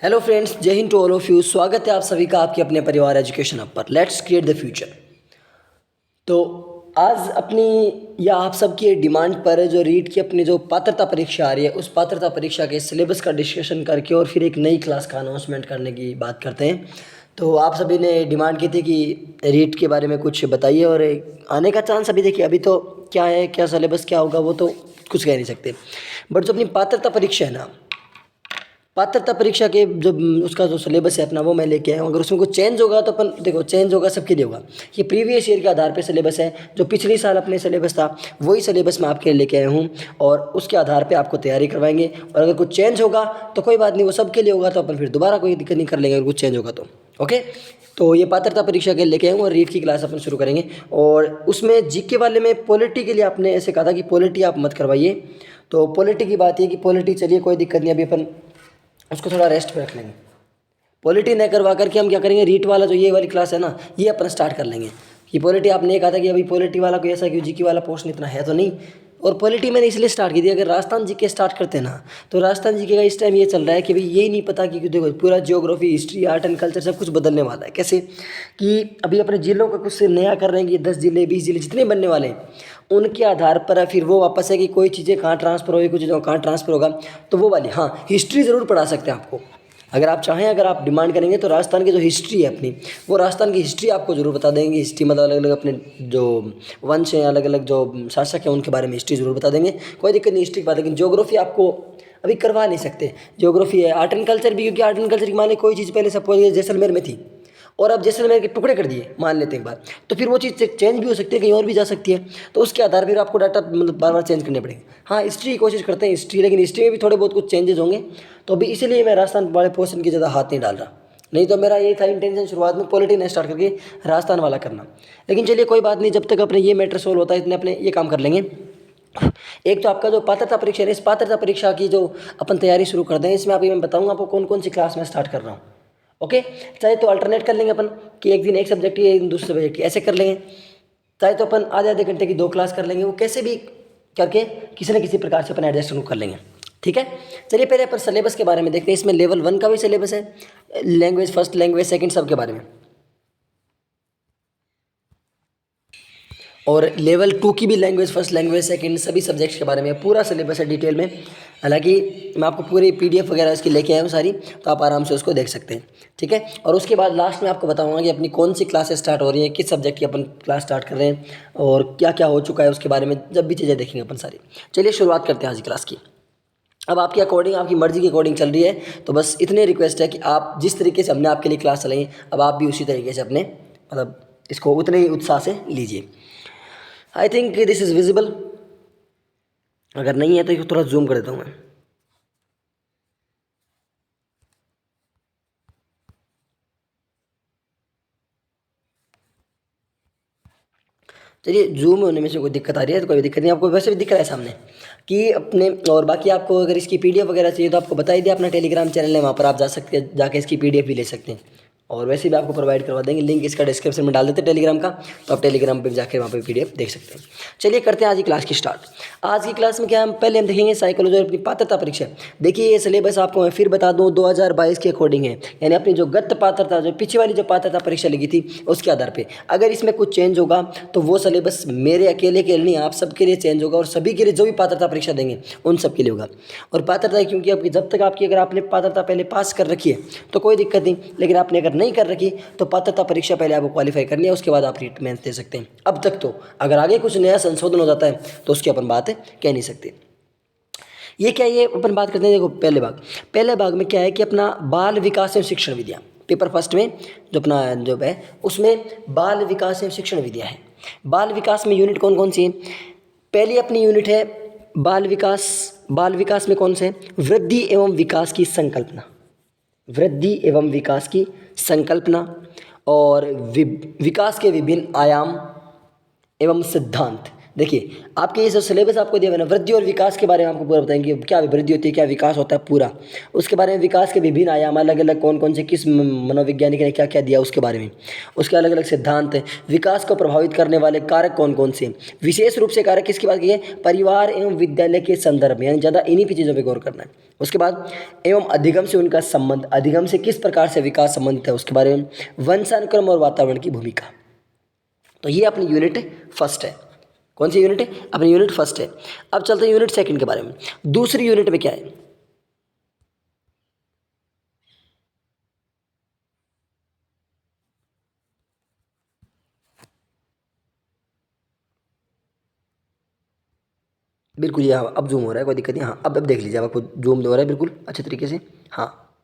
Hello friends, जय हिंद to all of you. स्वागत है आप सभी का आपके अपने परिवार एजुकेशन हब पर। Let's create the future. तो आज अपनी या आप सबकी डिमांड पर जो रीट की अपनी जो पात्रता परीक्षा आ रही है, उस पात्रता परीक्षा के सिलेबस का डिस्कशन करके और फिर एक नई क्लास का अनाउंसमेंट करने की बात करते हैं। तो आप सभी ने डिमांड की थी कि रीट के बारे में कुछ बताइए, और आने का चांस अभी देखिए, अभी तो क्या है, क्या सिलेबस क्या होगा वो तो कुछ कह नहीं सकते। बट जो अपनी पात्रता परीक्षा है ना, पात्रता परीक्षा के जो उसका जो सिलेबस है अपना, वो मैं लेके आया हूँ। अगर उसमें कुछ चेंज होगा तो अपन देखो, चेंज होगा सबके लिए होगा। ये प्रीवियस ईयर के आधार पे सिलेबस है। जो पिछले साल अपने सिलेबस था वही सिलेबस मैं आपके लिए लेके आया हूँ, और उसके आधार पे आपको तैयारी करवाएंगे। और अगर कुछ चेंज होगा तो कोई बात नहीं, वो सबके लिए होगा, तो अपन फिर दोबारा कोई दिक्कत नहीं कर लेंगे अगर कुछ चेंज होगा तो। ओके, तो ये पात्रता परीक्षा के लिए लेके आए हूँ, और रीट की क्लास अपन शुरू करेंगे। और उसमें जीके वाले में पॉलिटी के लिए आपने ऐसे कहा था कि पॉलिटी आप मत करवाइए। तो पॉलिटी की बात ये कि पॉलिटी चलिए कोई दिक्कत नहीं, अभी अपन उसको थोड़ा रेस्ट पे रख लेंगे। पॉलिटी नहीं करवा करके हम क्या करेंगे, रीट वाला जो ये वाली क्लास है ना, ये अपन स्टार्ट कर लेंगे। कि पॉलिटी आपने ये कहा था कि अभी पॉलिटी वाला कोई ऐसा क्यों, जीके वाला पोर्शन इतना है तो नहीं। और पॉलिटी मैंने इसलिए स्टार्ट की थी, अगर राजस्थान जीके स्टार्ट करते हैं ना, तो राजस्थान जीके का इस टाइम ये चल रहा है कि भाई यही नहीं पता कि देखो पूरा geography, history, art and culture सब कुछ बदलने वाला है। कैसे कि अभी अपने जिलों का कुछ नया कर रहे हैं कि 10 जिले 20 जिले जितने बनने वाले हैं, उनके आधार पर फिर वो वापस है कि कोई चीज़ें कहाँ ट्रांसफ़र होगी, कुछ चीज़ों कहाँ ट्रांसफ़र होगा। तो वो वाली, हाँ, हिस्ट्री ज़रूर पढ़ा सकते हैं आपको, अगर आप चाहें, अगर आप डिमांड करेंगे तो राजस्थान की जो हिस्ट्री है अपनी, वो राजस्थान की हिस्ट्री आपको ज़रूर बता देंगे। हिस्ट्री मतलब अलग अलग अपने जो वंश हैं, अलग अलग जो शासक हैं, उनके बारे में हिस्ट्री ज़रूर बता देंगे। कोई दिक्कत नहीं हिस्ट्री की बात, लेकिन ज्योग्राफी आपको अभी करवा नहीं सकते। ज्योग्राफी है, आर्ट एंड कल्चर भी, क्योंकि आर्ट एंड कल्चर की मान ली कोई चीज़ पहले सपोज जैसलमेर में थी, और अब जैसलमेर के टुकड़े कर दिए मान लेते हैं एक बार, तो फिर वो चीज़ चेंज भी हो सकती है, कहीं और भी जा सकती है। तो उसके आधार पर आपको डाटा मतलब बार बार चेंज करने पड़ेंगे। हाँ, हिस्ट्री की कोशिश करते हैं हिस्ट्री, लेकिन हिस्ट्री में भी थोड़े बहुत कुछ चेंजेस होंगे। तो अभी इसीलिए मैं राजस्थान वाले पोर्शन की ज़्यादा हाथ नहीं डाल रहा। नहीं तो मेरा ये था इंटेंशन शुरुआत में पॉलिटी नहीं स्टार्ट करके राजस्थान वाला करना। लेकिन चलिए कोई बात नहीं, जब तक अपने ये मैटर सोल्व होता है इतने अपने ये काम कर लेंगे। एक तो आपका जो पात्रता परीक्षा है, इस पात्रता परीक्षा की जो अपन तैयारी शुरू कर दें, इसमें अभी मैं बताऊंगा आपको कौन कौन सी क्लास में स्टार्ट कर रहा हूँ। ओके, चाहे तो अल्टरनेट कर लेंगे अपन कि एक दिन एक सब्जेक्ट की, एक दिन दूसरे सब्जेक्ट की, ऐसे कर लेंगे। चाहे तो अपन आधे आधे घंटे की 2 क्लास कर लेंगे, वो कैसे भी करके किसी न किसी प्रकार से अपन एडजस्ट कर लेंगे। ठीक है, चलिए पहले अपन सिलेबस के बारे में देखते हैं। इसमें लेवल 1 का भी सिलेबस है, लैंग्वेज, फर्स्ट लैंग्वेज, सेकंड, सब के बारे में। और लेवल 2 की भी लैंग्वेज, फर्स्ट लैंग्वेज, सेकंड, सभी सब्जेक्ट्स के बारे में पूरा सिलेबस है डिटेल में। हालांकि मैं आपको पूरी पीडीएफ वगैरह इसकी लेके आया हूँ सारी, तो आप आराम से उसको देख सकते हैं। ठीक है, और उसके बाद लास्ट में आपको बताऊंगा कि अपनी कौन सी क्लासेस स्टार्ट हो रही हैं, किस सब्जेक्ट की अपन क्लास स्टार्ट कर रहे हैं, और क्या क्या हो चुका है उसके बारे में जब भी चीज़ें देखेंगे अपन सारी। चलिए शुरुआत करते हैं आज की क्लास की। अब आपके अकॉर्डिंग, आपकी मर्जी के अकॉर्डिंग चल रही है, तो बस इतनी रिक्वेस्ट है कि आप जिस तरीके से हमने आपके लिए क्लास चलाई, अब आप भी उसी तरीके से अपने मतलब इसको उतने ही उत्साह से लीजिए। I think this is visible. अगर नहीं है तो इसको थोड़ा जूम कर देता हूँ मैं। चलिए, जूम होने में से कोई दिक्कत आ रही है तो कोई दिक्कत नहीं, आपको वैसे भी दिख रहा है सामने कि अपने। और बाकी आपको अगर इसकी पीडीएफ वगैरह चाहिए तो आपको बता ही दिया, अपना टेलीग्राम चैनल है, वहाँ पर आप जा सकते हैं, जाके इसकी पीडीएफ भी ले सकते हैं। और वैसे भी आपको प्रोवाइड करवा देंगे, लिंक इसका डिस्क्रिप्शन में डाल देते हैं टेलीग्राम का, तो आप टेलीग्राम पर जाकर वहाँ पर पीडीएफ देख सकते हैं। चलिए करते हैं आज की क्लास की स्टार्ट। आज की क्लास में क्या हम पहले हम देखेंगे साइकोलॉजी और अपनी पात्रता परीक्षा। देखिए ये सिलेबस आपको मैं फिर बता दूं 2022 के अकॉर्डिंग है, यानी अपनी जो गत पात्रता, जो पीछे वाली जो पात्रता परीक्षा लगी थी उसके आधार पे। अगर इसमें कुछ चेंज होगा तो वो सिलेबस मेरे अकेले के लिए नहीं, आप सबके लिए चेंज होगा, और सभी के लिए जो भी पात्रता परीक्षा देंगे उन सब के लिए होगा। और पात्रता क्योंकि आपकी जब तक आपकी, अगर आपने पात्रता पहले पास कर रखी है तो कोई दिक्कत नहीं, लेकिन आपने अगर नहीं कर रखी तो पात्रता परीक्षा पहले आपको क्वालिफाई करनी है, उसके बाद आप रीट मेंस दे सकते हैं। अब तक तो अगर आगे कुछ नया संशोधन हो जाता है तो उसकी अपन बात कह नहीं सकते। ये क्या, ये अपन बात करते हैं। देखो पहले भाग में क्या है कि अपना बाल विकास एवं शिक्षण विद्या, पेपर फर्स्ट में जो अपना जो है उसमें बाल विकास एवं शिक्षण विद्या है। बाल विकास में यूनिट कौन कौन सी है? पहली अपनी यूनिट है बाल विकास। बाल विकास में कौन से है? वृद्धि एवं विकास की संकल्पना, वृद्धि एवं विकास की संकल्पना, और विकास के विभिन्न आयाम एवं सिद्धांत। देखिए आपके ये जो सिलेबस आपको दिया हुआ है ना, वृद्धि और विकास के बारे में आपको पूरा बताएंगे, क्या वृद्धि होती है, क्या विकास होता है पूरा, उसके बारे में विकास के विभिन्न आयाम अलग अलग कौन कौन से किस मनोवैज्ञानिक ने क्या क्या दिया उसके बारे में, उसके अलग अलग सिद्धांत है, विकास को प्रभावित करने वाले कारक कौन कौन से, विशेष रूप से कारक किसकी बात की है, परिवार एवं विद्यालय के संदर्भ में, यानी ज़्यादा इन्हीं भी चीज़ों पर गौर करना है। उसके बाद एवं अधिगम से उनका संबंध, अधिगम से किस प्रकार से विकास संबंधित है उसके बारे में, वंशानुक्रम और वातावरण की भूमिका। तो ये अपनी यूनिट फर्स्ट है। कौन सी यूनिट है? अपनी यूनिट फर्स्ट है। अब चलते हैं यूनिट सेकंड के बारे में। दूसरी यूनिट में क्या है? बिल्कुल, ये हाँ, अब जूम हो रहा है, कोई दिक्कत नहीं। हाँ, अब देख लीजिए, अब आपको जूम हो रहा है बिल्कुल अच्छे तरीके से। हाँ,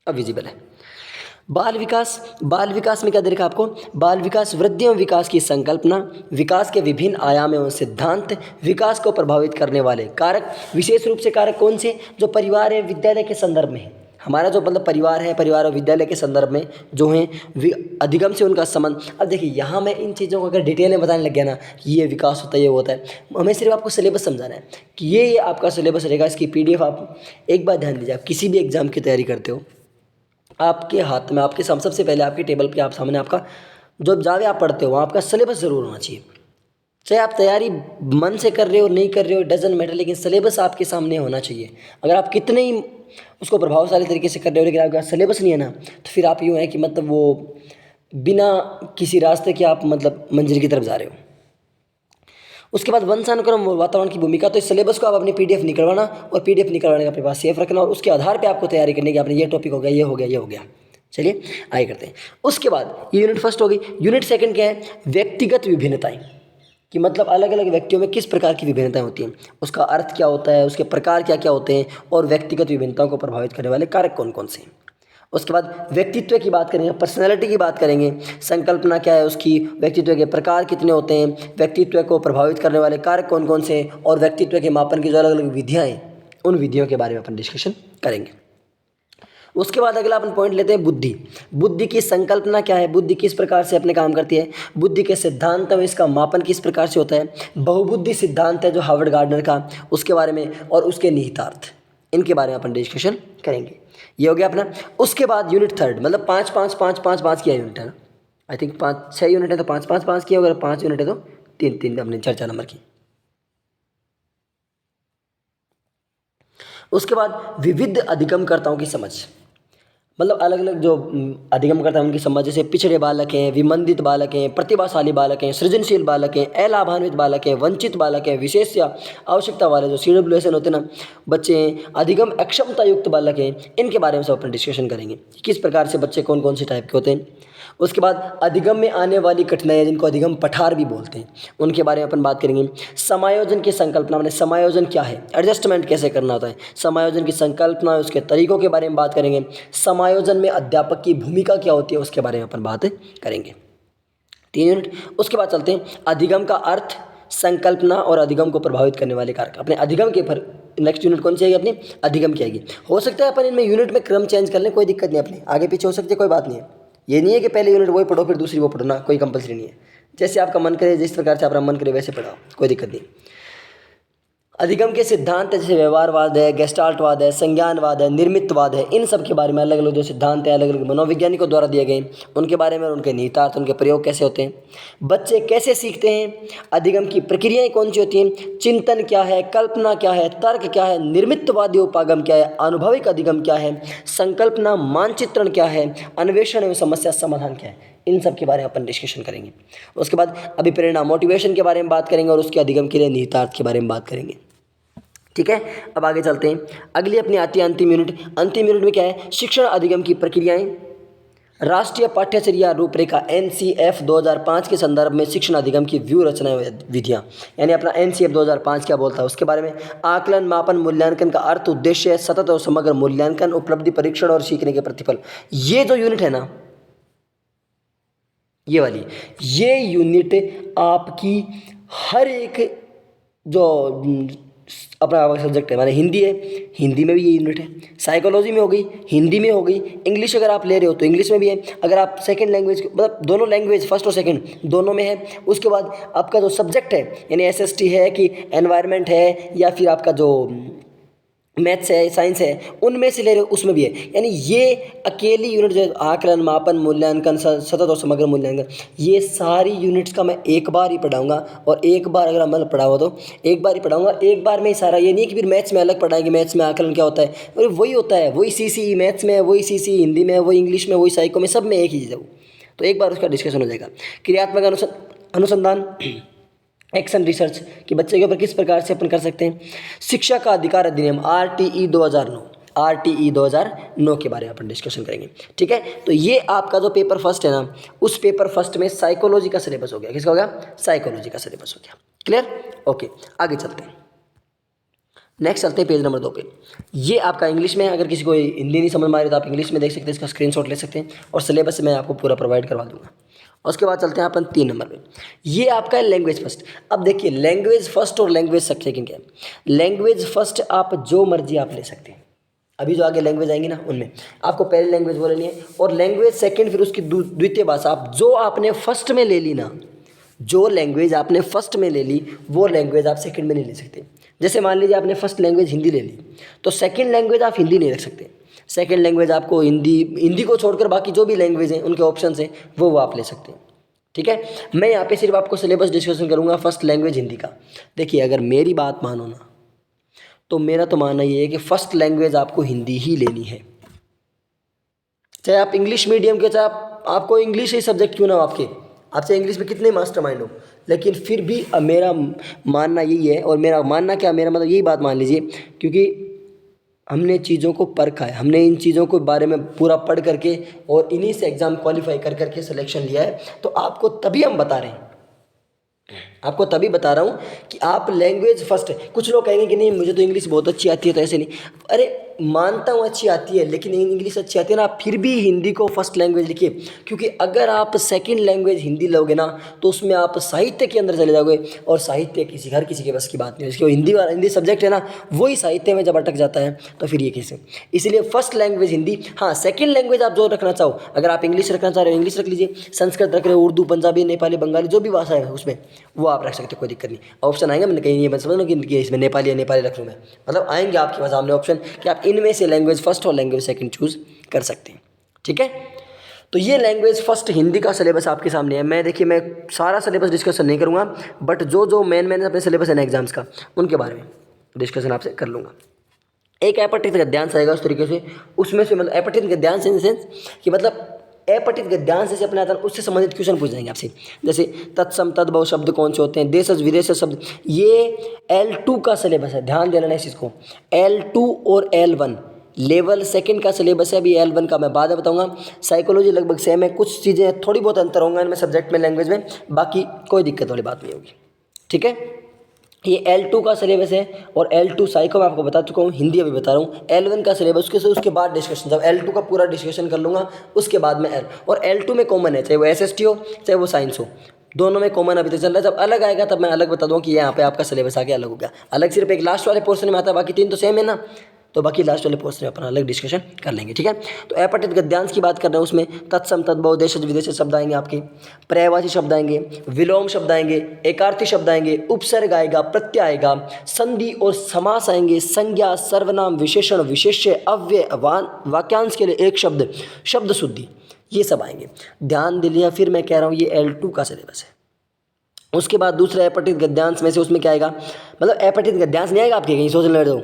अब विजिबल है। बाल विकास में क्या दे रखा आपको? बाल विकास वृद्धि एवं विकास की संकल्पना, विकास के विभिन्न आयाम एवं सिद्धांत, विकास को प्रभावित करने वाले कारक, विशेष रूप से कारक कौन से, जो परिवार एवं विद्यालय के संदर्भ में है। हमारा जो मतलब परिवार है, परिवार और विद्यालय के संदर्भ में जो है अधिगम से उनका संबंध। अब देखिए यहाँ मैं इन चीज़ों को अगर डिटेल में बताने लग गया ना कि ये विकास होता है, ये होता है, हमें सिर्फ आपको सिलेबस समझाना है कि ये आपका सिलेबस रहेगा। इसकी PDF आप एक बार ध्यान दीजिए, आप किसी भी एग्जाम की तैयारी करते हो, आपके हाथ में, आपके सामने, सबसे पहले आपकी टेबल पे आप सामने आपका जो जहाँ भी आप पढ़ते हो वहाँ आपका सिलेबस ज़रूर होना चाहिए। चाहे आप तैयारी मन से कर रहे हो नहीं कर रहे हो, डजेंट मैटर, लेकिन सिलेबस आपके सामने होना चाहिए। अगर आप कितने ही उसको प्रभावशाली तरीके से कर रहे हो लेकिन आपके पास सिलेबस नहीं है ना, तो फिर आप यूँ है कि मतलब वो बिना किसी रास्ते के आप मतलब मंजिल की तरफ जा रहे हो। उसके बाद वंशानुक्रम और वातावरण की भूमिका। तो इस सिलेबस को आप अपनी PDF निकलवाना और PDF निकलवाने का अपने पास सेफ रखना, और उसके आधार पे आपको तैयारी करनी कि आपने ये टॉपिक हो गया, ये हो गया, ये हो गया। चलिए आगे करते हैं। उसके बाद ये यूनिट फर्स्ट हो गई। यूनिट सेकंड क्या है? व्यक्तिगत विभिन्नताएं, कि मतलब अलग अलग व्यक्तियों में किस प्रकार की विभिन्नताएं होती हैं, उसका अर्थ क्या होता है, उसके प्रकार क्या क्या होते हैं, और व्यक्तिगत विभिन्नताओं को प्रभावित करने वाले कारक कौन कौन से हैं। उसके बाद व्यक्तित्व की बात करेंगे, पर्सनैलिटी की बात करेंगे, संकल्पना क्या है उसकी, व्यक्तित्व के प्रकार कितने होते हैं, व्यक्तित्व को प्रभावित करने वाले कारक कौन कौन से हैं, और व्यक्तित्व के मापन की जो अलग अलग विधियाँ हैं, उन विधियों के बारे में अपन डिस्कशन करेंगे। उसके बाद अगला अपन पॉइंट लेते हैं बुद्धि। बुद्धि की संकल्पना क्या है, बुद्धि किस प्रकार से अपने काम करती है, बुद्धि के सिद्धांत में इसका मापन किस प्रकार से होता है, बहुबुद्धि सिद्धांत है जो हार्वर्ड गार्डनर का, उसके बारे में, और उसके निहितार्थ, इनके बारे में अपन डिस्कशन करेंगे। ये हो गया अपना। उसके बाद यूनिट थर्ड, मतलब 5 किया यूनिट है ना, आई थिंक 5-6 यूनिट है तो 5 किया, अगर 5 यूनिट है तो 3 अपने चर्चा नंबर की। उसके बाद विविध अधिगमकर्ताओं की समझ, मतलब अलग अलग जो अधिगम करता है उनकी समझ, जैसे पिछड़े बालक हैं, विमंदित बालक हैं, प्रतिभाशाली बालक हैं, सृजनशील बालक हैं, अलाभान्वित बालक हैं, वंचित बालक हैं, विशेष या आवश्यकता वाले जो CWSN होते हैं ना बच्चे हैं, अधिगम अक्षमता युक्त बालक हैं, इनके बारे में सब अपन डिस्कशन करेंगे किस प्रकार से बच्चे कौन कौन से टाइप के होते हैं। उसके बाद अधिगम में आने वाली कठिनाइयाँ, जिनको अधिगम पठार भी बोलते हैं, उनके बारे में अपन बात करेंगे। समायोजन की संकल्पना, मैंने समायोजन क्या है, एडजस्टमेंट कैसे करना होता है, समायोजन की संकल्पना, उसके तरीकों के बारे में बात करेंगे। समायोजन में अध्यापक की भूमिका क्या होती है उसके बारे में अपन बात करेंगे। 3 यूनिट। उसके बाद चलते हैं अधिगम का अर्थ, संकल्पना और अधिगम को प्रभावित करने वाले कारक। अपने अधिगम के पर नेक्स्ट यूनिट कौन सी आएगी अपनी, अधिगम की आएगी। हो सकता है अपन इनमें यूनिट में क्रम चेंज कर लें, कोई दिक्कत नहीं, अपने आगे पीछे हो सकती है, कोई बात नहीं है। ये नहीं है कि पहले यूनिट वही पढ़ो फिर दूसरी वो पढ़ो ना, कोई कंपलसरी नहीं है। जैसे आपका मन करे, जिस प्रकार से आपका मन करे वैसे पढ़ाओ, कोई दिक्कत नहीं। अधिगम के सिद्धांत जैसे व्यवहारवाद है, गेस्टाल्टवाद है, संज्ञानवाद है, निर्मितवाद है, इन सब के बारे में अलग अलग जो सिद्धांत है अलग अलग मनोवैज्ञानिकों द्वारा दिए गए, उनके बारे में, उनके निहितार्थ, उनके प्रयोग कैसे होते हैं, बच्चे कैसे सीखते हैं, अधिगम की प्रक्रियाएं कौन सी होती हैं, चिंतन क्या है, कल्पना क्या है, तर्क क्या है, निर्मितवादी उपागम क्या है, अनुभविक अधिगम क्या है, संकल्पना मानचित्रण क्या है, अन्वेषण एवं समस्या समाधान क्या है, इन सब के बारे में अपन डिस्कशन करेंगे। उसके बाद अभिप्रेरणा मोटिवेशन के बारे में बात करेंगे और उसके अधिगम के लिए निहितार्थ के बारे में बात करेंगे। ठीक है, अब आगे चलते हैं। अगली अपनी आती है अंतिम यूनिट। अंतिम यूनिट में क्या है, शिक्षण अधिगम की प्रक्रियाएं, राष्ट्रीय पाठ्यचर्या रूपरेखा NCF 2005 के संदर्भ में शिक्षण अधिगम की व्यू रचना विधियाँ, यानी अपना NCF 2005 क्या बोलता है उसके बारे में। आकलन, मापन, मूल्यांकन का अर्थ, उद्देश्य, सतत और समग्र मूल्यांकन, उपलब्धि परीक्षण और सीखने के प्रतिफल। ये जो यूनिट है ना, ये वाली, ये यूनिट आपकी हर एक जो अपना सब्जेक्ट है, माने हिंदी है, हिंदी में भी ये यूनिट है। साइकोलॉजी में हो गई, हिंदी में हो गई। इंग्लिश अगर आप ले रहे हो तो इंग्लिश में भी है। अगर आप सेकंड लैंग्वेज, मतलब दोनों लैंग्वेज फर्स्ट और सेकंड दोनों में है। उसके बाद आपका जो सब्जेक्ट है, यानी एसएसटी है कि एनवायरनमेंट है या फिर आपका जो मैथ्स है, साइंस है, उनमें से ले रहे हो उसमें भी है। यानी ये अकेली यूनिट जो आकलन, मापन, मूल्यांकन, सतत और समग्र मूल्यांकन, ये सारी यूनिट्स का मैं एक बार ही पढ़ाऊंगा। और एक बार अगर मतलब पढ़ाऊँ तो एक बार ही पढ़ाऊंगा, एक बार में ही सारा। ये नहीं कि फिर मैथ्स में अलग पढ़ाएंगे, मैथ्स में आकलन क्या होता है, और वही होता है, वही सीसी मैथ्स में, वही सीसी हिंदी में, वही इंग्लिश में, वही साइको में, सब में एक ही चीज़ है वो। तो एक बार उसका डिस्कशन हो जाएगा। क्रियात्मक अनुसंधान, एक्शन रिसर्च, कि बच्चे के ऊपर किस प्रकार से अपन कर सकते हैं। शिक्षा का अधिकार अधिनियम RTE 2009 के बारे में अपन डिस्कशन करेंगे। ठीक है, तो ये आपका जो पेपर फर्स्ट है ना, उस पेपर फर्स्ट में साइकोलॉजी का सिलेबस हो गया। किसका हो गया? साइकोलॉजी का सिलेबस हो गया। क्लियर? ओके, आगे चलते हैं। नेक्स्ट चलते हैं पेज नंबर 2 पे। ये आपका इंग्लिश में, अगर किसी को हिंदी नहीं समझ में आ रही तो आप इंग्लिश में देख सकते हैं, इसका स्क्रीनशॉट ले सकते हैं और सिलेबस मैं आपको पूरा प्रोवाइड करवा दूंगा। उसके बाद चलते हैं अपन 3 नंबर पे। ये आपका है लैंग्वेज फर्स्ट। अब देखिए, लैंग्वेज फर्स्ट और लैंग्वेज सेकंड क्या है। लैंग्वेज फर्स्ट आप जो मर्जी आप ले सकते हैं, अभी जो आगे लैंग्वेज आएंगी ना उनमें आपको पहली लैंग्वेज वो लेनी है। और लैंग्वेज सेकंड फिर उसकी द्वितीय भाषा, आप जो आपने फर्स्ट में ले ली ना, जो लैंग्वेज आपने फर्स्ट में ले ली वो लैंग्वेज आप सेकंड में नहीं ले सकते। जैसे मान लीजिए आपने फर्स्ट लैंग्वेज हिंदी ले ली, तो सेकंड लैंग्वेज आप हिंदी नहीं रख सकते। सेकंड लैंग्वेज आपको हिंदी को छोड़कर बाकी जो भी लैंग्वेज हैं उनके ऑप्शन हैं वो आप ले सकते हैं। ठीक है, मैं यहाँ पे सिर्फ आपको सिलेबस डिस्कशन करूँगा फर्स्ट लैंग्वेज हिंदी का। देखिए, अगर मेरी बात मानो ना, तो मेरा तो मानना ये है कि फर्स्ट लैंग्वेज आपको हिंदी ही लेनी है। चाहे आप इंग्लिश मीडियम के, चाहे आपको इंग्लिश ही सब्जेक्ट क्यों ना हो, आप चाहे इंग्लिश में कितने मास्टरमाइंड हो, लेकिन फिर भी मेरा मानना यही है। और मेरा मानना क्या, मेरा मतलब यही बात मान लीजिए, क्योंकि हमने चीज़ों को परखा है, हमने इन चीज़ों के बारे में पूरा पढ़ करके और इन्हीं से एग्ज़ाम क्वालिफाई कर करके सिलेक्शन लिया है। तो आपको तभी हम बता रहे हैं, आपको तभी बता रहा हूँ कि आप लैंग्वेज फर्स्ट है। कुछ लोग कहेंगे कि नहीं मुझे तो इंग्लिश बहुत अच्छी आती है, तो ऐसे नहीं। अरे मानता हूँ अच्छी आती है, लेकिन इंग्लिश अच्छी आती है ना, आप फिर भी हिंदी को फर्स्ट लैंग्वेज लिखिए। क्योंकि अगर आप सेकंड लैंग्वेज हिंदी लोगे ना, तो उसमें आप साहित्य के अंदर चले जाओगे, और साहित्य हर किसी के बस की बात नहीं है। इसके हिंदी सब्जेक्ट है ना, वही साहित्य में जब अटक जाता है तो फिर ये कैसे। इसलिए फर्स्ट लैंग्वेज हिंदी। हाँ, सेकेंड लैंग्वेज आप जो रखना चाहो, अगर आप इंग्लिश रखना चाह रहे हो इंग्लिश रख लीजिए, संस्कृत रख रहे हो, उर्दू, पंजाबी, नेपाली, बंगाली, जो भी भाषा है उसमें वो आप रख सकते हो, कोई दिक्कत नहीं। ऑप्शन आएंगे, मैंने कहीं ये मत समझ लो कि इसमें नेपाली रख लूँ मैं, मतलब आएंगे आपके पास सामने ऑप्शन कि आप इनमें से लैंग्वेज फर्स्ट और लैंग्वेज सेकंड चूज कर सकते हैं। ठीक है, तो ये लैंग्वेज फर्स्ट हिंदी का सिलेबस आपके सामने है। मैं देखिए, मैं सारा सिलेबस डिस्कशन नहीं करूँगा, बट जो मेन अपने सिलेबस है ना एग्जाम्स का, उनके बारे में डिस्कशन आपसे कर लूँगा। एक अपठित गद्यांश आएगा उस तरीके से, उसमें से मतलब अपठित गद्यांश इन सेंस कि मतलब अपठित गद्यांश जैसे अपने आता है उससे संबंधित क्वेश्चन पूछ जाएंगे आपसे। जैसे तत्सम तद्भव शब्द कौन से होते हैं, देशज विदेशज शब्द, ये L2 का सिलेबस है, ध्यान देना है इस चीज़ को। L2 और L1 लेवल सेकंड का सिलेबस है। अभी L1 का मैं बाद में बताऊंगा। साइकोलॉजी लगभग सेम है, कुछ चीज़ें थोड़ी बहुत अंतर होंगे इनमें सब्जेक्ट में, लैंग्वेज में, बाकी कोई दिक्कत वाली बात नहीं होगी। ठीक है, ये L2 का सिलेबस है, और L2 साइको मैं आपको बता चुका हूँ, हिंदी अभी बता रहा हूँ। L1 का सिलेबस उसके बाद डिस्कशन, जब L2 का पूरा डिस्कशन कर लूँगा उसके बाद में और L2 में कॉमन है, चाहे वो SST हो चाहे वो साइंस हो, दोनों में कॉमन अभी तक चल रहा है। जब अलग आएगा तब मैं अलग बता दूँ कि यहाँ पे आपका सिलेबस आगे अलग हो गया। अलग सिर्फ एक लास्ट वाले पोर्शन में आता है, बाकी 3 तो सेम है ना, तो बाकी लास्ट वाले पोर्शन में अपना अलग डिस्कशन कर लेंगे। ठीक है, तो अपठित गद्यांश की बात कर रहे हैं, उसमें तत्सम तद्भव देशज विदेशज शब्द आएंगे, आपके पर्यायवाची शब्द आएंगे, विलोम शब्द आएंगे, एकार्थी शब्द आएंगे, उपसर्ग आएगा, प्रत्यय आएगा, संधि और समास आएंगे, संज्ञा, सर्वनाम, विशेषण, विशेष्य, अव्यय, वाक्यांश के लिए एक शब्द, शब्द शुद्धि, ये सब आएंगे। ध्यान दे लिया, फिर मैं कह रहा हूँ ये L2 का सिलेबस है। उसके बाद दूसरा अपठित गद्यांश में से उसमें क्या आएगा, मतलब अपठित गद्यांश नहीं आएगा आपके, कहीं सोच ले रहे हो,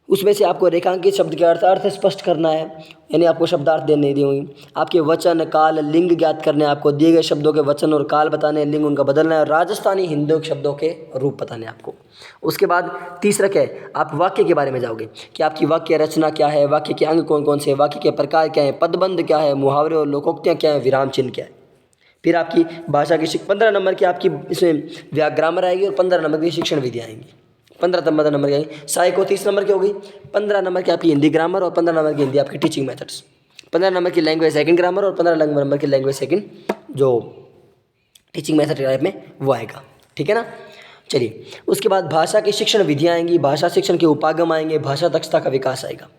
उसमें से आपको रेखांकित शब्द के अर्थ स्पष्ट करना है, यानी आपको शब्दार्थ देने दी हुई, आपके वचन, काल, लिंग ज्ञात करने, आपको दिए गए शब्दों के वचन और काल बताने, लिंग उनका बदलना है, राजस्थानी हिंदू शब्दों के रूप बताने आपको। उसके बाद तीसरा क्या है, आप वाक्य के बारे में जाओगे कि आपकी वाक्य रचना क्या है, वाक्य के अंग कौन कौन से, वाक्य के प्रकार क्या है, पदबंध क्या है, मुहावरे और लोकोक्तियाँ क्या है, विराम चिन्ह क्या है। फिर आपकी भाषा की 15 नंबर की आपकी इसमें ग्रामर आएगी, और 15 नंबर की शिक्षण विधि आएंगी। 15 नंबर की साइको 30 नंबर की होगी, 15 नंबर की आपकी हिंदी ग्रामर, और 15 नंबर की हिंदी आपकी टीचिंग मेथड्स, 15 नंबर की लैंग्वेज सेकंड ग्रामर, और 15 नंबर की लैंग्वेज सेकंड जो टीचिंग मेथड टाइप में वो आएगा। ठीक है ना, चलिए, उसके बाद भाषा की शिक्षण विधियाँ आएंगी, भाषा शिक्षण के उपागम आएंगे, भाषा दक्षता का विकास आएगा,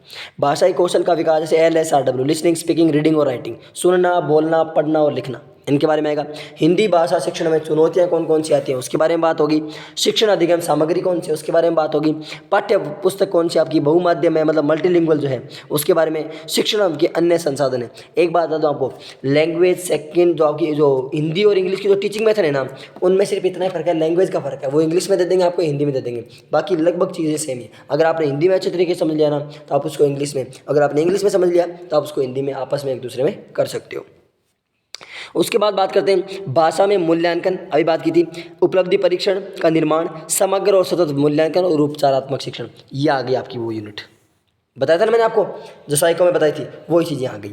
भाषाई कौशल का विकास जैसे LSRW, लिसनिंग, स्पीकिंग, रीडिंग और राइटिंग, सुनना, बोलना, पढ़ना और लिखना, इनके बारे में आएगा। हिंदी भाषा शिक्षण में चुनौतियाँ कौन कौन सी आती हैं उसके बारे में बात होगी। शिक्षण अधिगम सामग्री कौन सी है उसके बारे में बात होगी। पाठ्य पुस्तक कौन सी आपकी बहुमाध्यम है, मतलब मल्टीलिंगुअल जो है उसके बारे में। शिक्षण के अन्य संसाधन है। एक बात बता दूँ आपको, लैंग्वेज सेकंड जो आपकी जो हिंदी और इंग्लिश की जो टीचिंग मेथड है ना, उनमें सिर्फ इतना ही फर्क है, लैंग्वेज का फर्क है। वो इंग्लिश में दे देंगे, आपको हिंदी में दे देंगे, बाकी लगभग चीज़ें सेम है। अगर आपने हिंदी में अच्छे तरीके से समझ लिया ना तो आप उसको इंग्लिश में, अगर आपने इंग्लिश में समझ लिया तो आप उसको हिंदी में आपस में एक दूसरे में कर सकते हो। उसके बाद बात करते हैं भाषा में मूल्यांकन, अभी बात की थी। उपलब्धि परीक्षण का निर्माण, समग्र और सतत मूल्यांकन और उपचारात्मक शिक्षण, ये आ गई आपकी वो यूनिट बताया था ना मैंने आपको, जो साइको में बताई थी, वही चीज़ें आ गई।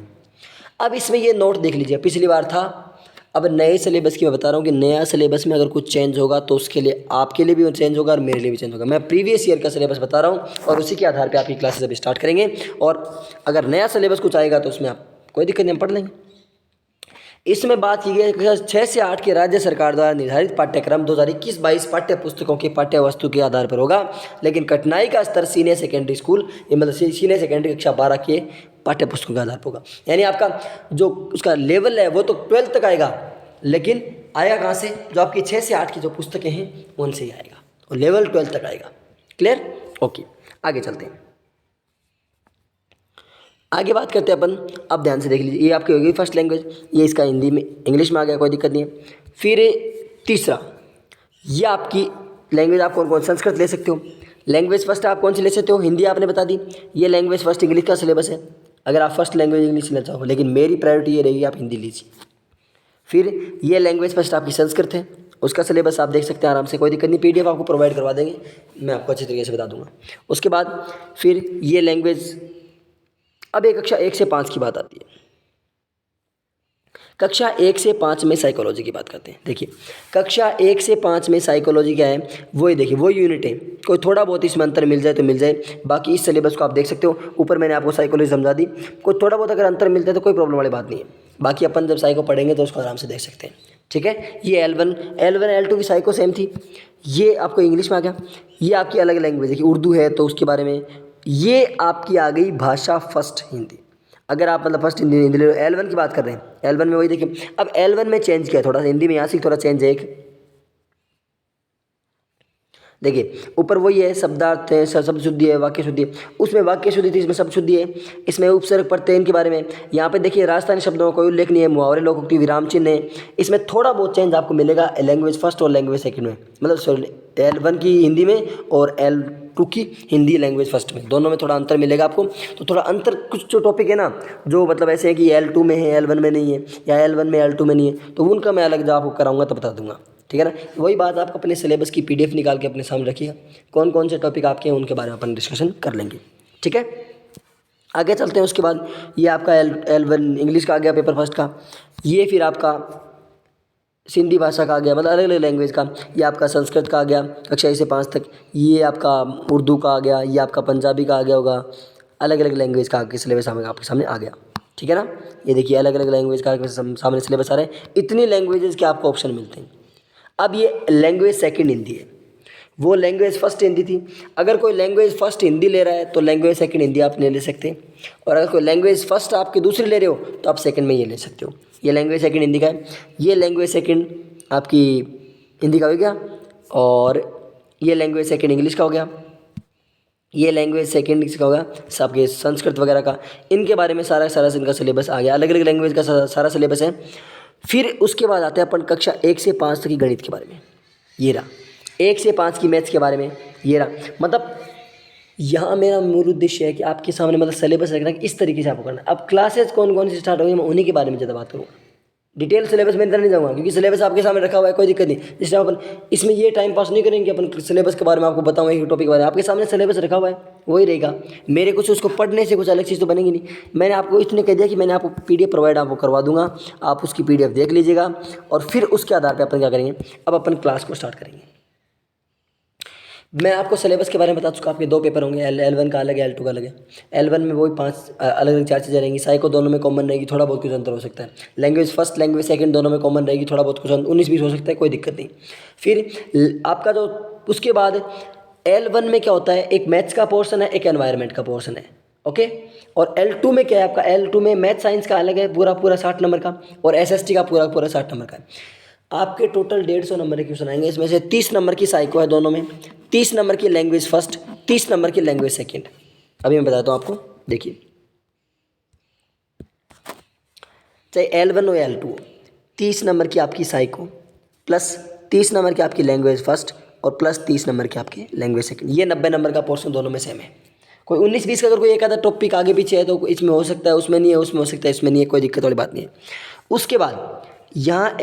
अब इसमें ये नोट देख लीजिए, पिछली बार था, अब नए सिलेबस की मैं बता रहा हूँ कि नया सिलेबस में अगर कुछ चेंज होगा तो उसके लिए आपके लिए भी चेंज होगा और मेरे लिए भी चेंज होगा। मैं प्रीवियस ईयर का सिलेबस बता रहा हूँ और उसी के आधार पर आपकी क्लासेस अभी स्टार्ट करेंगे, और अगर नया सिलेबस कुछ आएगा तो उसमें आप कोई दिक्कत नहीं, हम पढ़ लेंगे। इसमें बात की गई है 6 से 8 के राज्य सरकार द्वारा निर्धारित पाठ्यक्रम 2021-22 पाठ्य पुस्तकों की पाठ्य वस्तु के आधार पर होगा, लेकिन कठिनाई का स्तर सीनियर सेकेंडरी स्कूल, मतलब सीनियर सेकेंडरी कक्षा 12 के पाठ्य पुस्तकों के आधार पर होगा। यानी आपका जो उसका लेवल है वो तो 12th तक आएगा, लेकिन आएगा कहाँ से, जो आपकी 6 से 8 की जो पुस्तकें हैं उनसे ही आएगा, और लेवल 12th तक आएगा। क्लियर? ओके, आगे चलते हैं। आगे बात करते हैं अपन, अब ध्यान से देख लीजिए, ये आपकी होगी फर्स्ट लैंग्वेज, ये इसका हिंदी में इंग्लिश में आ गया, कोई दिक्कत नहीं है। फिर तीसरा, ये आपकी लैंग्वेज आप कौन कौन संस्कृत ले सकते हो, लैंग्वेज फर्स्ट आप कौन सी ले सकते हो, हिंदी आपने बता दी, ये लैंग्वेज फर्स्ट इंग्लिश का सिलेबस है, अगर आप फर्स्ट लैंग्वेज इंग्लिश लेना चाहो, लेकिन मेरी प्रायोरिटी ये रहेगी आप हिंदी लीजिए। फिर ये लैंग्वेज फर्स्ट आपकी संस्कृत है, उसका सिलेबस आप देख सकते हैं आराम से, कोई दिक्कत नहीं, PDF आपको प्रोवाइड करवा देंगे, मैं आपको अच्छे तरीके से बता दूंगा। उसके बाद फिर ये लैंग्वेज, अब एक कक्षा 1 से 5 की बात आती है। कक्षा 1 से 5 में साइकोलॉजी की बात करते हैं। देखिए, कक्षा 1 से 5 में साइकोलॉजी क्या है, वही देखिए, वो यूनिट है, कोई थोड़ा बहुत इसमें अंतर मिल जाए तो मिल जाए, बाकी इस सिलेबस को आप देख सकते हो, ऊपर मैंने आपको साइकोलॉजी समझा दी, कोई थोड़ा बहुत अगर अंतर मिलता है तो कोई प्रॉब्लम वाली बात नहीं है, बाकी अपन जब साइको पढ़ेंगे तो उसको आराम से देख सकते हैं। ठीक है, ये L1 L2 की साइको सेम थी, ये आपको इंग्लिश में आ गया। ये आपकी अलग लैंग्वेज है कि उर्दू है तो उसके बारे में, ये आपकी आ गई भाषा फर्स्ट हिंदी। अगर आप मतलब फर्स्ट हिंदी L1 की बात कर रहे हैं, L1 में वही देखिए, अब L1 में चेंज किया थोड़ा सा हिंदी में, यहाँ से थोड़ा चेंज है एक, देखिए ऊपर वही है, शब्दार्थ है, शब्द शुद्धि है, वाक्य शुद्धि है, उसमें वाक्य शुद्धि थी, इसमें शब्द शुद्धि है, इसमें उपसर्ग प्रत्यय इनके बारे में। यहाँ पे देखिए राजस्थानी शब्दों का कोई उल्लेख नहीं है, मुहावरे, लोकोक्ति, विराम चिन्ह है, इसमें थोड़ा बहुत चेंज आपको मिलेगा लैंग्वेज फर्स्ट और लैंग्वेज सेकंड में, मतलब सॉरी L1 की हिंदी में और L2 की हिंदी लैंग्वेज फर्स्ट में, दोनों में थोड़ा अंतर मिलेगा आपको। तो थोड़ा अंतर, कुछ जो टॉपिक है ना जो मतलब ऐसे है कि L2 में है L1 में नहीं है, या L1 में L2 में नहीं है, तो उनका मैं अलग जब आपको कराऊंगा तो बता दूंगा। ठीक है ना, वही बात, आप अपने सिलेबस की PDF निकाल के अपने सामने रखिएगा, कौन कौन से टॉपिक आपके हैं उनके बारे में अपन डिस्कशन कर लेंगे। ठीक है, आगे चलते हैं। उसके बाद ये आपका L1 इंग्लिश का आ गया पेपर फर्स्ट का, ये फिर आपका सिंधी भाषा का आ गया, मतलब अलग अलग लैंग्वेज का, ये आपका संस्कृत का आ गया कक्षा 1 से 5 तक, ये आपका उर्दू का आ गया, ये आपका पंजाबी का आ गया होगा, अलग अलग लैंग्वेज का आपके सिलेबस आपके सामने आ गया। ठीक है ना, ये देखिए अलग अलग लैंग्वेज का सामने सिलेबस आ रहा है, इतनी लैंग्वेजेस के आपको ऑप्शन मिलते हैं। अब ये लैंग्वेज सेकंड हिंदी है, वो लैंग्वेज फर्स्ट हिंदी थी, अगर कोई लैंग्वेज फर्स्ट हिंदी ले रहा है तो लैंग्वेज सेकंड हिंदी आप नहीं ले सकते, और अगर कोई लैंग्वेज फर्स्ट आपकी दूसरी ले रहे हो तो आप सेकंड में ये ले सकते हो। ये लैंग्वेज सेकंड हिंदी का है, ये लैंग्वेज सेकंड आपकी हिंदी का हो गया, और ये लैंग्वेज सेकंड इंग्लिश का हो गया, ये लैंग्वेज सेकंड का होगा आपके संस्कृत वगैरह का, इनके बारे में सारा इनका सिलेबस आ गया, अलग अलग लैंग्वेज का सारा सिलेबस है। फिर उसके बाद आते हैं अपन कक्षा 1 से 5 तक की गणित के बारे में, ये रहा 1 से 5 की मैथ्स के बारे में, ये रहा। मतलब यहाँ मेरा मूल उद्देश्य है कि आपके सामने मतलब सिलेबस रखना कि इस तरीके से आपको करना। अब क्लासेस कौन कौन सी स्टार्ट होंगी मैं उन्हीं के बारे में ज़्यादा बात करूँगा, डिटेल सिलेबस में अंदर नहीं जाऊँगा, क्योंकि सिलेबस आपके सामने रखा हुआ है, कोई दिक्कत नहीं। जिस टाइम अपन इसमें ये टाइम पास नहीं करेंगे अपन सिलेबस के बारे में आपको बताऊँ, एक टॉपिक के बारे में आपके सामने सिलेबस रखा हुआ है वही रहेगा, मेरे कुछ उसको पढ़ने से कुछ अलग चीज़ तो बनेगी नहीं। मैंने आपको इतने कह दिया कि मैंने आपको PDF प्रोवाइड आपको करवा दूंगा, आप उसकी PDF देख लीजिएगा, और फिर उसके आधार पर अपन क्या करेंगे, अब अपन क्लास को स्टार्ट करेंगे। मैं आपको सिलेबस के बारे में बता चुका, आपके 2 पेपर होंगे, L1 का अलग है, L2 का अलग है। L1 में वही 5 अलग अलग 4 चीज़ें रहेंगी, साइको दोनों में कॉमन रहेगी, थोड़ा बहुत कुछ अंतर हो सकता है। लैंग्वेज फर्स्ट लैंग्वेज सेकंड दोनों में कॉमन रहेगी, थोड़ा बहुत कुछ 19-20 हो सकता है, कोई दिक्कत नहीं। फिर आपका जो उसके बाद L1 में क्या होता है, एक मैथ्स का पोर्शन है, एक एनवायरनमेंट का पोर्शन है, ओके। और L2 में क्या है आपका, L2 में मैथ साइंस का अलग है पूरा पूरा 60 नंबर का, और SST का पूरा पूरा 60 नंबर का है। आपके टोटल 150 नंबर के क्वेश्चन आएंगे, इसमें से 30 नंबर की साइको है दोनों में, 30 नंबर की लैंग्वेज फर्स्ट, 30 नंबर की लैंग्वेज सेकंड। अभी मैं बताता हूँ आपको, देखिए चाहे L1 हो L2, 30 नंबर की आपकी साइको प्लस 30 नंबर की आपकी लैंग्वेज फर्स्ट और प्लस 30 नंबर की आपकी लैंग्वेज सेकंड, ये 90 नंबर का पोर्शन दोनों में सेम है। कोई 19-20 का अगर कोई एक आधा टॉपिक आगे पीछे है तो इसमें हो सकता है, उसमें नहीं है, उसमें हो सकता है, इसमें नहीं है, कोई दिक्कत वाली बात नहीं है। उसके बाद यहाँ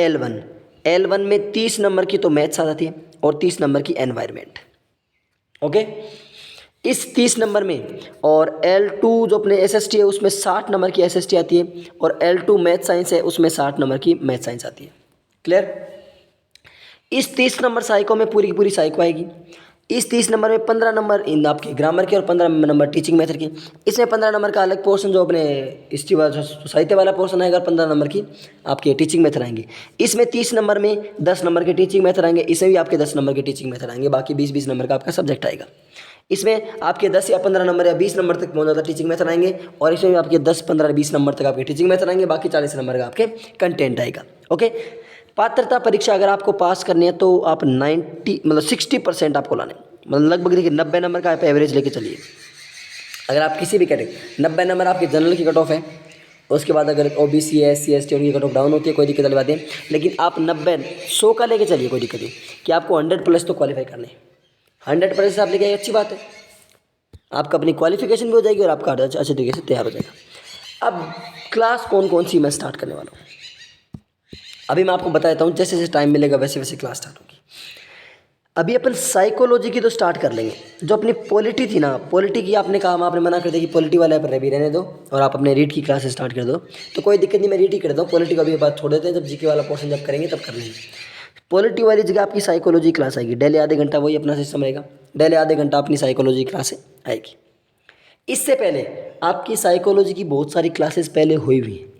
L1 में 30 नंबर की तो मैथ्स आ जाती है और 30 नंबर की एनवायरनमेंट, ओके। इस 30 नंबर में और L2 जो अपने SST है उसमें 60 नंबर की SST आती है, और L2 मैथ साइंस है उसमें 60 नंबर की मैथ साइंस आती है। क्लियर। इस 30 नंबर साइको में पूरी की पूरी साइको आएगी। इस 30 नंबर में 15 नंबर इन आपके ग्रामर के और 15 नंबर टीचिंग मेथड की। इसमें 15 नंबर का अलग पोर्शन जो अपने हिस्ट्री वाला साहित्य वाला पोर्शन आएगा, 15 नंबर की आपके टीचिंग मेथड आएंगे। इसमें 30 नंबर में 10 नंबर के टीचिंग मेथड आएंगे, इसमें भी आपके 10 नंबर के टीचिंग मेथड आएंगे, बाकी 20-20 नंबर का आपका सब्जेक्ट आएगा। इसमें आपके 10 या 15 नंबर या 20 नंबर तक बहुत ज़्यादा टीचिंग मेथड आएंगे, और इसमें भी आपके 10, 15, 20 नंबर तक आपके टीचिंग मेथड आएंगे, बाकी 40 नंबर का आपके कंटेंट आएगा, ओके। पात्रता परीक्षा अगर आपको पास करनी है तो आप 60% आपको लाने, मतलब लगभग देखिए 90 नंबर का आप एवरेज लेके चलिए। अगर आप किसी भी कैटेगरी 90 नंबर आपकी जनरल की कट ऑफ है, उसके बाद अगर OBC है, SC ST उनकी कट ऑफ डाउन होती है, कोई दिक्कत वाली बात नहीं, लेकिन आप 90-100 का लेके चलिए, कोई दिक्कत नहीं कि आपको 100+ तो क्वालिफाई करने, 100+ आप लेके आइए, अच्छी बात है, आपका अपनी क्वालिफिकेशन भी हो जाएगी और आपका अच्छे तरीके से तैयार हो जाएगा। अब क्लास कौन कौन सी मैं स्टार्ट करने वाला हूँ, अभी मैं आपको बताता हूँ, जैसे जैसे टाइम मिलेगा वैसे वैसे क्लास स्टार्ट होगी। अभी अपन साइकोलॉजी की तो स्टार्ट कर लेंगे। जो अपनी पॉलिटी थी ना, पॉलिटी की आपने कहा, आपने मना कर दिया कि पॉलिटी वाले पर भी रहने दो और आप अपने रीड की क्लास स्टार्ट कर दो, तो कोई दिक्कत नहीं, मैं रीड ही कर दूँ, पॉलिटी का भी बात छोड़ देते हैं, जब जीके वाला पोर्शन जब करेंगे तब कर लेंगे। पॉलिटी वाली जगह आपकी साइकोलॉजी क्लास आएगी, डेली आधे घंटा, वही अपना सिस्टम रहेगा, डेली आधे घंटा अपनी साइकोलॉजी क्लास आएगी। इससे पहले आपकी साइकोलॉजी की बहुत सारी क्लासेस पहले हुई हुई हैं,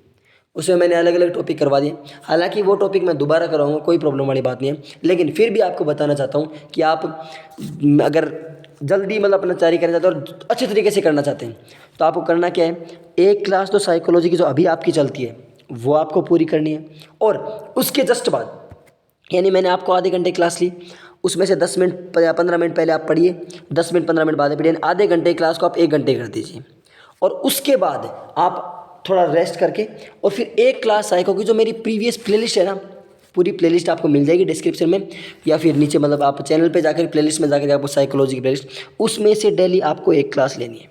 उसमें मैंने अलग अलग टॉपिक करवा दिए, हालांकि वो टॉपिक मैं दोबारा कराऊंगा, कोई प्रॉब्लम वाली बात नहीं है, लेकिन फिर भी आपको बताना चाहता हूँ कि आप अगर जल्दी मतलब अपना तैयारी करना चाहते हैं और अच्छे तरीके से करना चाहते हैं तो आपको करना क्या है, एक क्लास तो साइकोलॉजी की जो अभी आपकी चलती है वो आपको पूरी करनी है, और उसके जस्ट बाद यानी मैंने आपको आधे घंटे क्लास ली, उसमें से 10 मिनट या 15 मिनट पहले आप पढ़िए, 10 मिनट 15 मिनट बाद पढ़िए, आधे घंटे क्लास को आप 1 घंटे कर दीजिए, और उसके बाद आप थोड़ा रेस्ट करके और फिर एक क्लास साइको की जो मेरी प्रीवियस प्लेलिस्ट है ना, पूरी प्लेलिस्ट आपको मिल जाएगी डिस्क्रिप्शन में या फिर नीचे, मतलब आप चैनल पे जाकर प्लेलिस्ट में जाकर आपको साइकोलॉजी की प्लेलिस्ट, उसमें से डेली आपको एक क्लास लेनी है।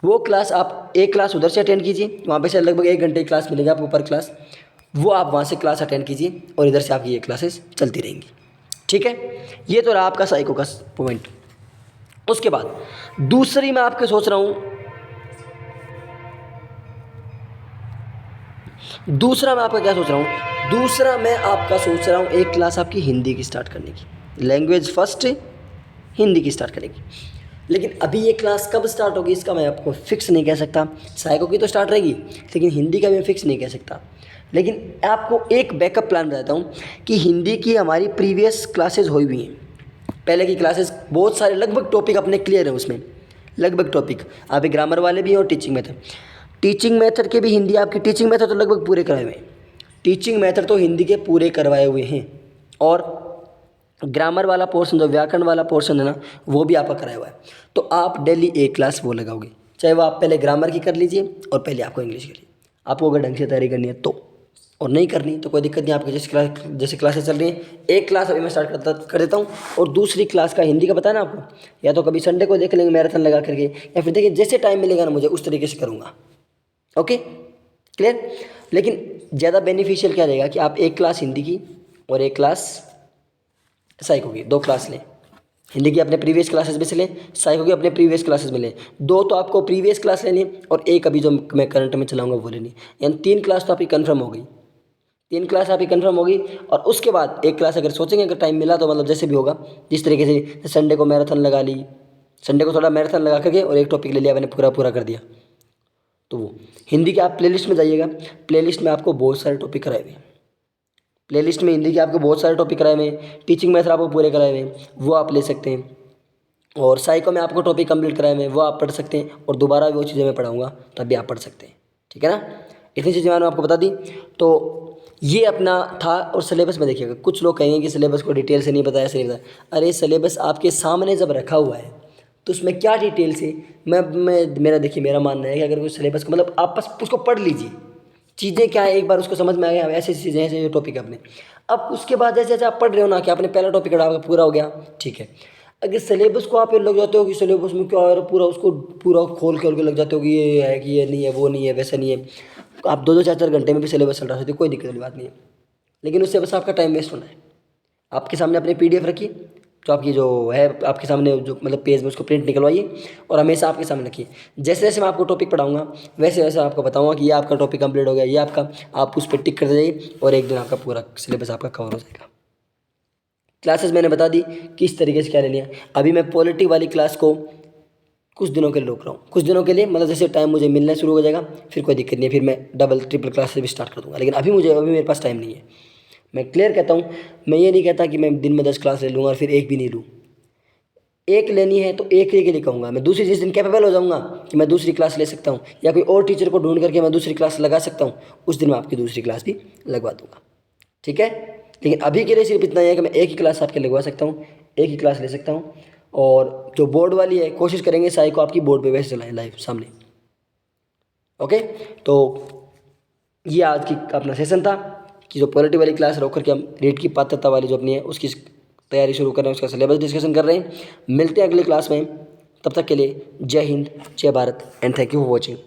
वो क्लास आप एक क्लास उधर से अटेंड कीजिए, वहाँ पे से लगभग 1 घंटे की क्लास मिलेगी आपको पर क्लास, वो आप वहाँ से क्लास अटेंड कीजिए और इधर से आपकी ये क्लासेस चलती रहेंगी, ठीक है। ये तो रहा आपका साइको का पॉइंट। उसके बाद दूसरी मैं आपके सोच रहा हूँ, दूसरा मैं आपका क्या सोच रहा हूँ, दूसरा मैं आपका सोच रहा हूँ एक क्लास आपकी हिंदी की स्टार्ट करने की, लैंग्वेज फर्स्ट हिंदी की स्टार्ट करेगी। लेकिन अभी ये क्लास कब स्टार्ट होगी इसका मैं आपको फिक्स नहीं कह सकता, साइको की तो स्टार्ट रहेगी लेकिन हिंदी का मैं फिक्स नहीं कह सकता। लेकिन आपको एक बैकअप प्लान बताता हूँ कि हिंदी की हमारी प्रीवियस क्लासेज हुई हुई हैं, पहले की क्लासेस बहुत सारे लगभग टॉपिक अपने क्लियर हैं, उसमें लगभग टॉपिक आप ग्रामर वाले भी हैं और टीचिंग मेथड के भी हिंदी, आपकी टीचिंग मेथड तो लगभग पूरे कराए हुए हैं, टीचिंग मेथड तो हिंदी के पूरे करवाए हुए हैं, और ग्रामर वाला पोर्शन जो व्याकरण वाला पोर्शन है ना वो भी आपका कराया हुआ है। तो आप डेली एक क्लास वो लगाओगे, चाहे वो आप पहले ग्रामर की कर लीजिए और पहले आपको इंग्लिश करिए, आपको अगर ढंग से तैयारी करनी है तो, और नहीं करनी तो कोई दिक्कत नहीं, आपकी जैसे क्लासेस चल रही हैं, एक क्लास अभी मैं स्टार्ट कर देता हूँ और दूसरी क्लास का हिंदी का पता है ना आपको, या तो कभी संडे को देख लेंगे मैराथन लगा करके, या फिर देखिए जैसे टाइम मिलेगा ना मुझे उस तरीके से करूँगा, ओके क्लियर। लेकिन ज़्यादा बेनिफिशियल क्या रहेगा कि आप एक क्लास हिंदी की और एक क्लास साइको की, 2 क्लास लें, हिंदी की अपने प्रीवियस क्लासेस में से लें, साइको की अपने प्रीवियस क्लासेस में लें, 2 तो आपको प्रीवियस क्लास लेनी और एक अभी जो मैं करंट में चलाऊंगा वो लेनी, यानी 3 क्लास तो आपकी कन्फर्म हो गई, 3 क्लास आपकी कंफर्म होगी और उसके बाद एक क्लास अगर सोचेंगे अगर टाइम मिला तो मतलब जैसे भी होगा जिस तरीके से संडे को मैराथन लगा ली, संडे को थोड़ा मैराथन लगा करके और एक टॉपिक ले लिया मैंने पूरा पूरा कर दिया। तो वो हिंदी के आप प्लेलिस्ट में जाइएगा, प्लेलिस्ट में आपको बहुत सारे टॉपिक कराए हुए हैं, प्लेलिस्ट में हिंदी के आपको बहुत सारे टॉपिक कराए हुए हैं, टीचिंग मेथड आपको पूरे कराए हुए हैं, वो आप ले सकते हैं। और साइको में आपको टॉपिक कंप्लीट कराए हुए हैं, वो आप पढ़ सकते हैं और दोबारा वो चीज़ें मैं पढ़ाऊँगा तब भी आप पढ़ सकते हैं। ठीक है ना, इतनी चीज़ें मैंने आपको बता दी। तो ये अपना था। और सिलेबस में देखिएगा, कुछ लोग कहेंगे कि सिलेबस को डिटेल से नहीं बताया, सही बताया। अरे सिलेबस आपके सामने जब रखा हुआ है तो उसमें क्या डिटेल से मैं मेरा देखिए मेरा मानना है कि अगर कोई सिलेबस को मतलब आप बस उसको पढ़ लीजिए, चीज़ें क्या है एक बार उसको समझ में आ गया, ऐसी चीज़ें ऐसे टॉपिक अपने। अब उसके बाद जैसे जैसे आप पढ़ रहे हो ना कि आपने पहला टॉपिक आपका पूरा हो गया, ठीक है। अगर सिलेबस को आप ये लग जाते हो कि सिलेबस में क्या है, पूरा उसको पूरा खोल के लग जाते हो कि ये है कि ये नहीं है, वो नहीं है, वैसा नहीं है, तो आप 2-2 4-4 घंटे में भी सिलेबस चल रहा है तो कोई दिक्कत वाली बात नहीं है, लेकिन उससे बस आपका टाइम वेस्ट होना है। आपके सामने अपनी PDF रखिए, जो आपकी जो है आपके सामने जो मतलब पेज में उसको प्रिंट निकलवाइए और हमेशा आपके सामने रखिए। जैसे जैसे मैं आपको टॉपिक पढ़ाऊंगा वैसे वैसे आपको बताऊंगा कि ये आपका टॉपिक कंप्लीट हो गया, ये आपका, आप उस पर टिक करते जाइए और एक दिन आपका पूरा सिलेबस आपका कवर हो जाएगा। क्लासेस मैंने बता दी किस तरीके से क्या ले लिया। अभी मैं पॉलिटी वाली क्लास को कुछ दिनों के लिए रोक रहा हूँ, कुछ दिनों के लिए मतलब जैसे टाइम मुझे मिलना शुरू हो जाएगा फिर कोई दिक्कत नहीं है, फिर मैं डबल ट्रिपल क्लास से भी स्टार्ट कर दूँगा, लेकिन अभी मेरे पास टाइम नहीं है। मैं क्लियर कहता हूँ, मैं ये नहीं कहता कि मैं दिन में 10 क्लास ले लूँगा और फिर एक भी नहीं लूँ। एक लेनी है तो एक के लिए कहूँगा मैं, दूसरी जिस दिन कैपेबल हो जाऊँगा कि मैं दूसरी क्लास ले सकता हूँ या कोई और टीचर को ढूंढ करके मैं दूसरी क्लास लगा सकता हूँ, उस दिन मैं आपकी दूसरी क्लास भी लगवा दूँगा। ठीक है, लेकिन अभी के लिए सिर्फ इतना ही है कि मैं एक ही क्लास आपके लगवा सकता हूँ, एक ही क्लास ले सकता हूँ। और जो बोर्ड वाली है कोशिश करेंगे साई को आपकी बोर्ड पे वैसे चलाएं लाइव सामने। ओके, तो ये आज की अपना सेशन था कि जो पॉलिटी वाली क्लास रोक करके हम रीट की पात्रता वाली जो अपनी है उसकी तैयारी शुरू कर रहे हैं, उसका सिलेबस डिस्कशन कर रहे हैं। मिलते हैं अगली क्लास में, तब तक के लिए जय हिंद, जय Bharat and thank you for watching.